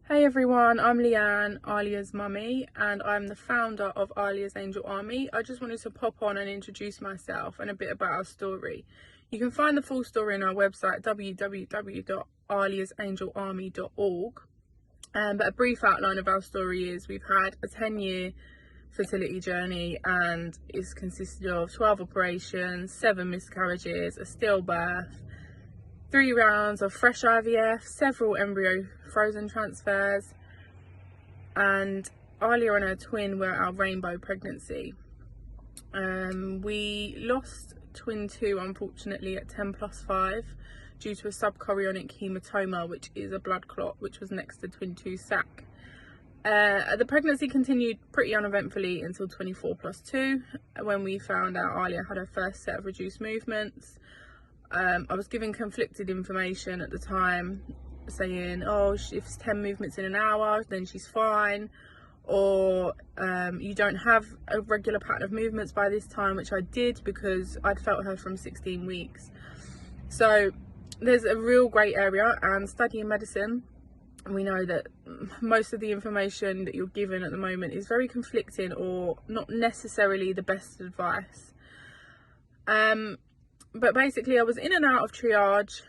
Hey everyone, I'm Lianne, Aaliyah's mummy, and I'm the founder of Aaliyah's Angel Army. I just wanted to pop on and introduce myself and a bit about our story. You can find the full story on our website www.aaliyahsangelarmy.org. But a brief outline of our story is we've had a 10-year fertility journey, and it's consisted of 12 operations, 7 miscarriages, a stillbirth, 3 rounds of fresh IVF, several embryo frozen transfers, and Aaliyah and her twin were our rainbow pregnancy. We lost twin 2 unfortunately at 10+5 due to a subchorionic hematoma, which is a blood clot which was next to twin 2 sac. The pregnancy continued pretty uneventfully until 24+2, when we found out Aaliyah had her first set of reduced movements. I was given conflicted information at the time, saying, oh, if it's 10 movements in an hour, then she's fine, or you don't have a regular pattern of movements by this time, which I did because I'd felt her from 16 weeks. So there's a real grey area, and studying medicine, we know that most of the information that you're given at the moment is very conflicting or not necessarily the best advice. But basically I was in and out of triage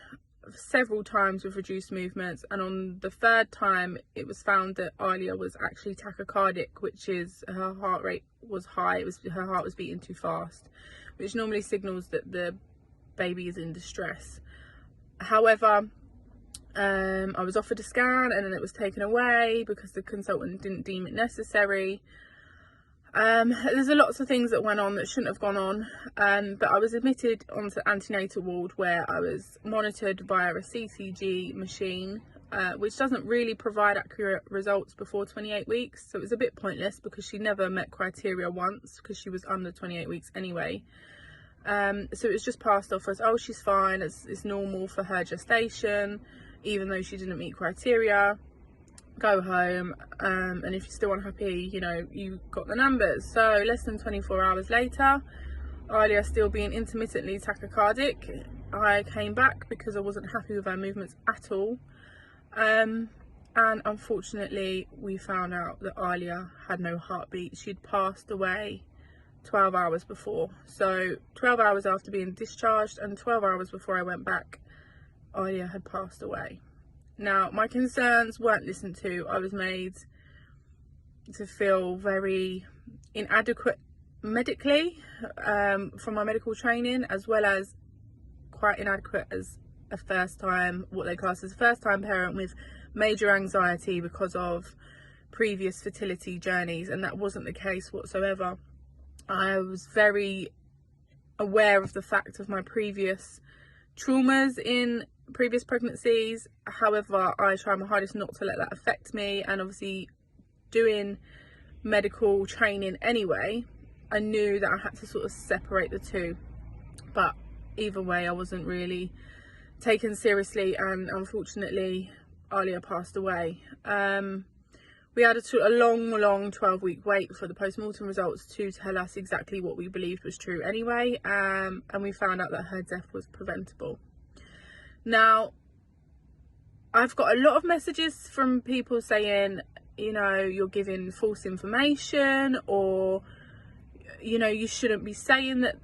several times with reduced movements, and on the 3rd time it was found that Aaliyah was actually tachycardic, which is her heart rate was high. Her heart was beating too fast, which normally signals that the baby is in distress. However, I was offered a scan and then it was taken away because the consultant didn't deem it necessary. There's lots of things that went on that shouldn't have gone on, but I was admitted onto antenatal ward where I was monitored via a CCG machine, which doesn't really provide accurate results before 28 weeks, so it was a bit pointless because she never met criteria once because she was under 28 weeks anyway. So it was just passed off as, oh, she's fine, it's normal for her gestation, even though she didn't meet criteria. Go home, and if you're still unhappy, you know, you got the numbers. So less than 24 hours later, Aaliyah still being intermittently tachycardic, I came back because I wasn't happy with her movements at all, and unfortunately we found out that Aaliyah had no heartbeat. She'd passed away 12 hours before. So 12 hours after being discharged and 12 hours before I went back, Aaliyah had passed away. Now, my concerns weren't listened to. I was made to feel very inadequate medically from my medical training, as well as quite inadequate as a what they class as a first-time parent with major anxiety because of previous fertility journeys, and that wasn't the case whatsoever. I was very aware of the fact of my previous traumas in previous pregnancies. However, I try my hardest not to let that affect me, and obviously doing medical training anyway, I knew that I had to sort of separate the two, but either way I wasn't really taken seriously, and unfortunately Aaliyah passed away. We had a long 12-week wait for the post-mortem results to tell us exactly what we believed was true anyway, and we found out that her death was preventable. Now, I've got a lot of messages from people saying, you know, you're giving false information, or, you know, you shouldn't be saying that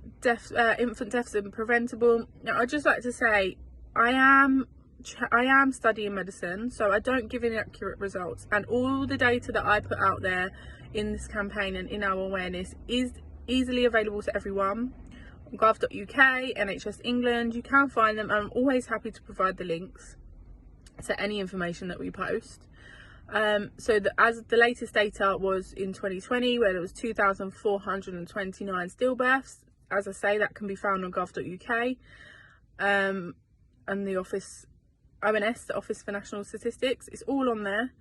infant deaths are preventable. Now, I'd just like to say, I am studying medicine, so I don't give inaccurate results, and all the data that I put out there in this campaign and in our awareness is easily available to everyone. Gov.uk, NHS England, you can find them, and I'm always happy to provide the links to any information that we post. So as the latest data was in 2020, where there was 2,429 stillbirths. As I say, that can be found on gov.uk, and the office, ONS, the Office for National Statistics, it's all on there,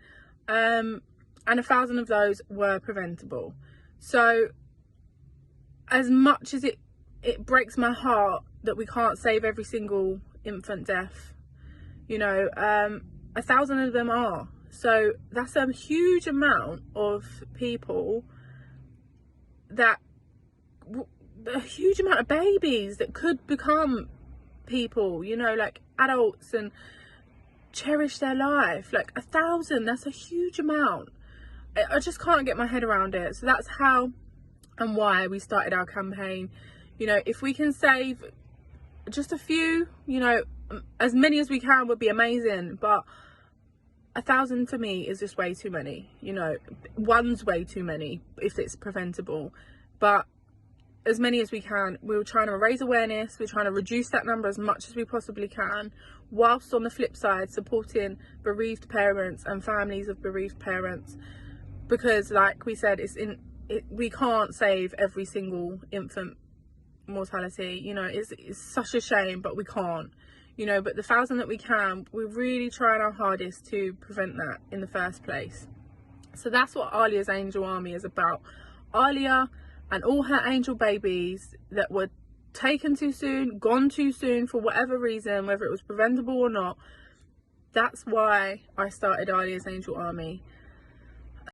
and 1,000 of those were preventable. So as much as it breaks my heart that we can't save every single infant death, you know, 1,000 of them are. So that's a huge amount of people, a huge amount of babies that could become people, you know, like adults, and cherish their life. Like 1,000, that's a huge amount. I just can't get my head around it. So that's how and why we started our campaign. You know, if we can save just a few, you know, as many as we can would be amazing, but 1,000 for me is just way too many. You know, one's way too many if it's preventable, but as many as we can. We're trying to raise awareness, we're trying to reduce that number as much as we possibly can, whilst on the flip side supporting bereaved parents and families of bereaved parents, because like we said, we can't save every single infant mortality. You know, it's such a shame, but we can't. You know, but the 1,000 that we can, we're really trying our hardest to prevent that in the first place. So that's what Aaliyah's Angel Army is about. Aaliyah and all her angel babies that were taken too soon, gone too soon for whatever reason, whether it was preventable or not. That's why I started Aaliyah's Angel Army.